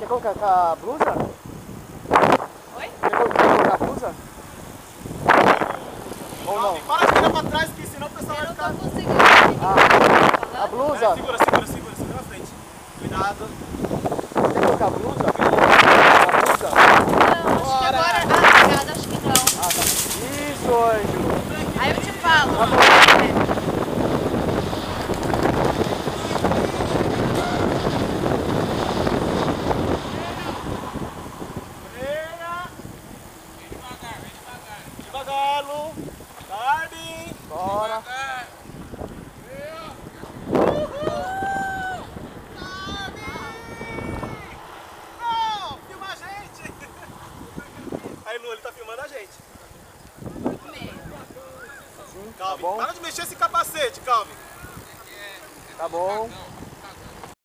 Quer colocar a blusa? Oi? Quer colocar a blusa? Ou não? Para de virar pra trás, que senão o pessoal vai ficar... Eu não tô conseguindo entender. A blusa? Segura na frente. Cuidado. Quer colocar a blusa? A blusa? Não, acho que agora... Ah, obrigada, acho que não. Ah, tá. Isso, Ângelo. Aí eu te falo. Tá bom. Devagar, Lu. Tarde. Bora. Não, filma a gente. Aí, Lu, ele tá filmando a gente. Sim, tá Calvin, bom? para de mexer esse capacete, Calvin. Tá bom.